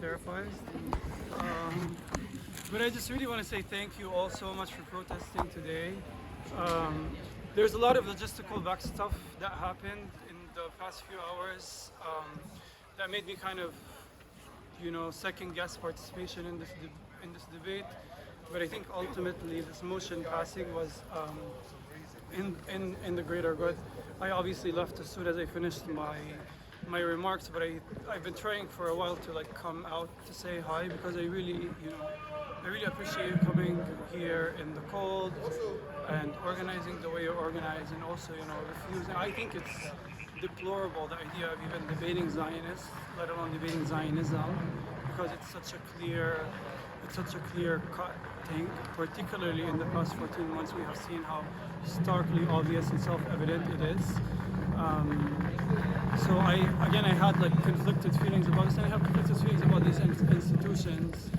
therapized. But I just really want to say thank you all so much for protesting today. There's a lot of logistical back stuff that happened in the past few hours that made me kind of, second guess participation in this debate. But I think ultimately this motion passing was in the greater good. I obviously left as soon as I finished my remarks, but I've been trying for a while to come out to say hi, because I really appreciate you coming here in the cold and organizing the way you organize, and also refusing. I think it's deplorable, the idea of even debating Zionists, let alone debating Zionism, because it's such a clear cut thing. Particularly in the past 14 months, we have seen how starkly obvious and self-evident it is. So I had conflicted feelings about this, and I have conflicted feelings about these institutions.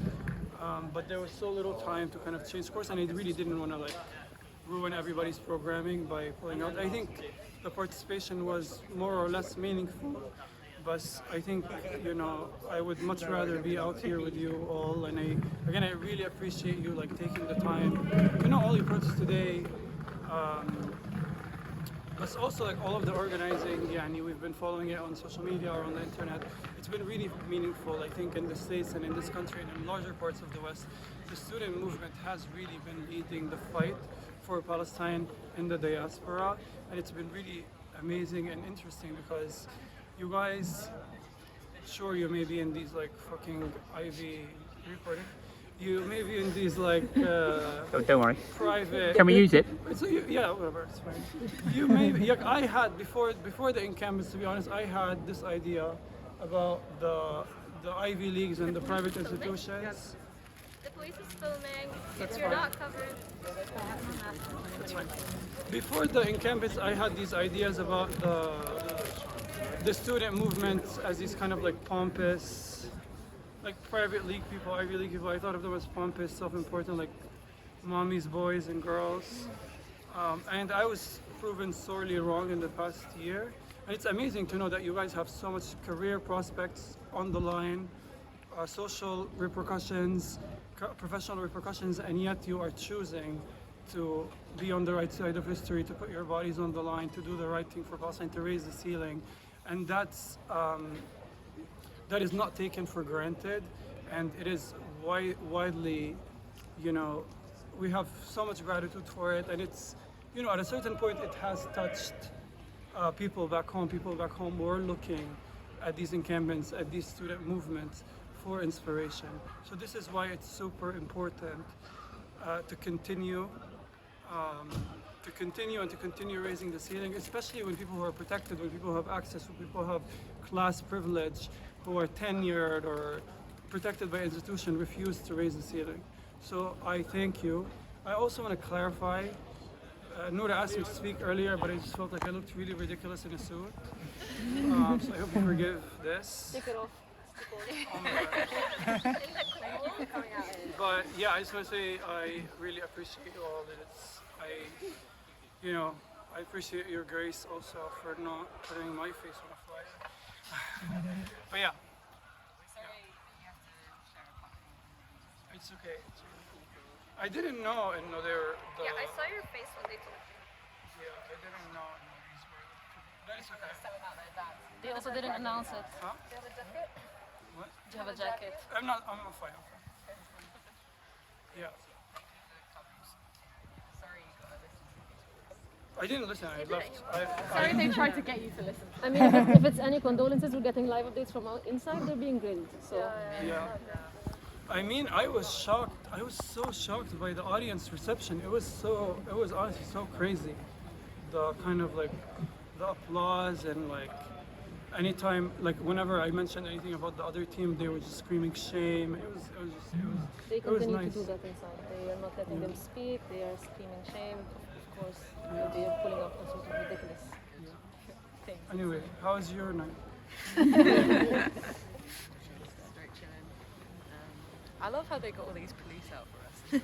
But there was so little time to kind of change course, and I really didn't want to ruin everybody's programming by pulling out. I think the participation was more or less meaningful, but I think I would much rather be out here with you all. And I really appreciate you taking the time to not only protest today, but also all of the organizing. We've been following it on social media or on the internet. It's been really meaningful, I think, in the States and in this country and in larger parts of the West. The student movement has really been leading the fight for Palestine in the diaspora, and it's been really amazing and interesting because you guys, sure, you may be in these fucking Ivy recording. You may be in these oh, don't worry. Private. Can we use it? So yeah, whatever, it's fine. You may be, I had before the encampments, to be honest, I had this idea about the Ivy Leagues and the private institutions. The police is filming. If you're not covered, That's fine. Before the encampments, I had these ideas about the student movement as these kind of pompous, private league people, Ivy League people. I thought of them as pompous, self-important, mommy's boys and girls. And I was proven sorely wrong in the past year. And it's amazing to know that you guys have so much career prospects on the line, social repercussions, professional repercussions, and yet you are choosing to be on the right side of history, to put your bodies on the line, to do the right thing for Palestine, to raise the ceiling. And that is not taken for granted, and it is widely, we have so much gratitude for it, and it's, at a certain point it has touched people back home who are looking at these encampments, at these student movements for inspiration. So this is why it's super important to continue raising the ceiling, especially when people who are protected, when people who have access, when people who have class privilege, who are tenured or protected by institution, refuse to raise the ceiling. So I thank you. I also want to clarify, Noura asked me to speak earlier, but I just felt like I looked really ridiculous in a suit. So I hope you forgive this. take it off. But yeah, I just want to say I really appreciate you all. I appreciate your grace also for not putting my face on a flyer. But yeah. It's okay. I didn't know, they're Yeah, I saw your face when they told me. Yeah, I didn't know these were. But it's okay. They also didn't announce it. Huh? Do you have a jacket? What? Do you have a jacket? I'm fine. Yeah. Sorry, you gotta listen. I didn't listen. I left. Sorry, they tried to get you to listen. I mean, if it's any condolences, we're getting live updates from inside. They're being grilled. So Yeah. I mean, I was shocked. I was so shocked by the audience reception. It was honestly so crazy. The kind of the applause and anytime, whenever I mentioned anything about the other team, they were just screaming shame. they it was continue nice. to do that inside. They are not letting them speak. They are screaming shame. Of course, they are pulling up all sorts of ridiculous things. Anyway, how was your night? I love how they got all these police out for us.